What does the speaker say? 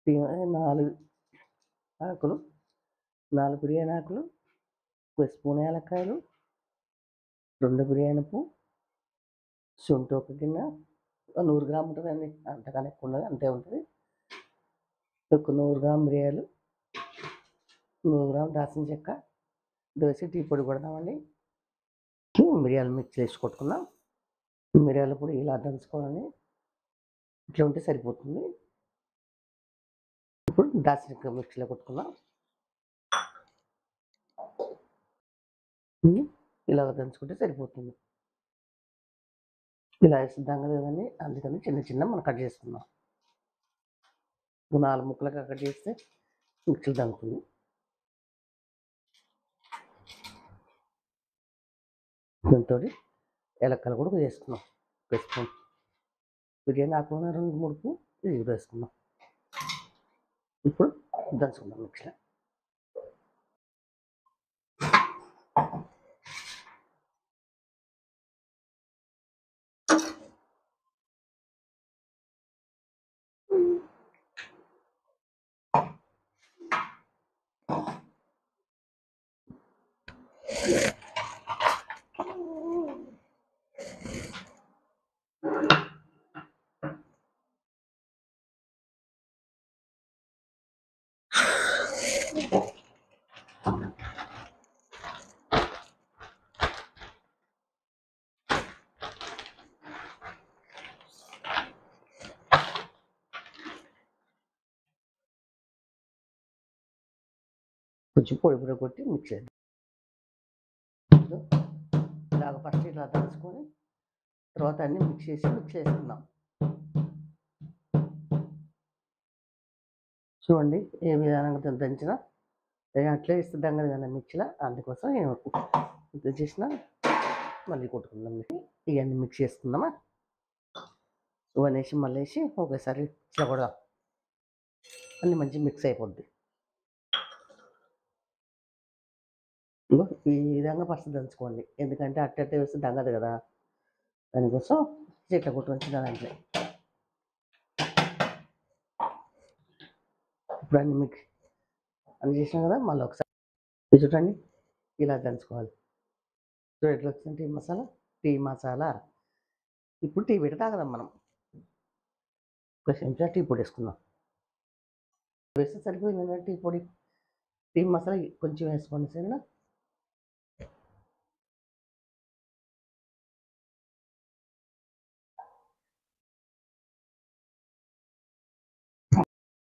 4 ఆకులు, 4 బిర్యానీ ఆకులు, ఒక స్పూన్ ఏలక్కాయలు, 2 బిర్యానీ పువ్వు, శొంఠి ఒక గిన్నె, 100 గ్రాములు ఉంటుందండి. అంతకన్నా ఎక్కువ ఉండదు, అంతే ఉంటుంది. ఒక 100 గ్రాములు మిరియాలు, 100 గ్రాములు దాల్చిన చెక్క, దోసి టీ పొడి కొడదామండి. మిరియాలు మిక్స్ చేసి కొట్టుకుందాం. మిరియాల పొడి ఇలా దంచుకోవాలని, ఇట్లా ఉంటే సరిపోతుంది. ఇప్పుడు దాల్చిన చెక్క మిక్సీలో కొట్టుకుందాం. ఇలా దంచుకుంటే సరిపోతుంది. ఇలా వేస్తుందాం కదండి, అందుకని చిన్న మనం కట్ చేసుకుందాం. 4 ముక్కలుగా కట్ చేస్తే మిక్సీలో దంచుతుంది. దీంతో ఏలక్కలు కూడా వేసుకున్నాం. ఒక స్పూన్ బిర్యానీ ఆకులు 2-3 పువ్వు ఇది కూడా వేసుకుందాం. ఇప్పుడు దంచుకుందాం మిక్సీలో. కొంచెం పొడి కొట్టి మిక్స్ చేద్దాం. ఇలాగ ఫస్ట్ ఇలా దంచుకొని తర్వాత అన్నీ మిక్స్ చేసుకుందాం. చూడండి ఏ విధానంగా దంచినా అట్లే ఇస్తుందాం కదా మిక్సీలో, అందుకోసం ఇంత చేసిన మళ్ళీ కొట్టుకుందాం. ఇవన్నీ మిక్స్ చేసుకుందామా. ఇవన్నీ వేసి మళ్ళీ వేసి ఒకేసారి ఇట్లా కూడా అన్నీ మంచిగా మిక్స్ అయిపోద్ది. ఈ విధంగా ఫస్ట్ దంచుకోండి, ఎందుకంటే అట్టే వేస్తే దంగదు కదా, దానికోసం ఇట్లా కొట్టుకొని దాంట్లో ఇప్పుడు అన్ని చేసినాం కదా. మళ్ళీ ఒకసారి చూడండి ఇలా దంచుకోవాలి. చూడండి ఎట్లా వచ్చింది టీ మసాలా. ఇప్పుడు టీ పెట్టి తాగదాం మనం. ఒక చెంచా టీ పొడి వేసుకుందాం. వేస్తే సరిపోయింది టీ పొడి. టీ మసాలా కొంచెం వేసుకోండి సరేనా.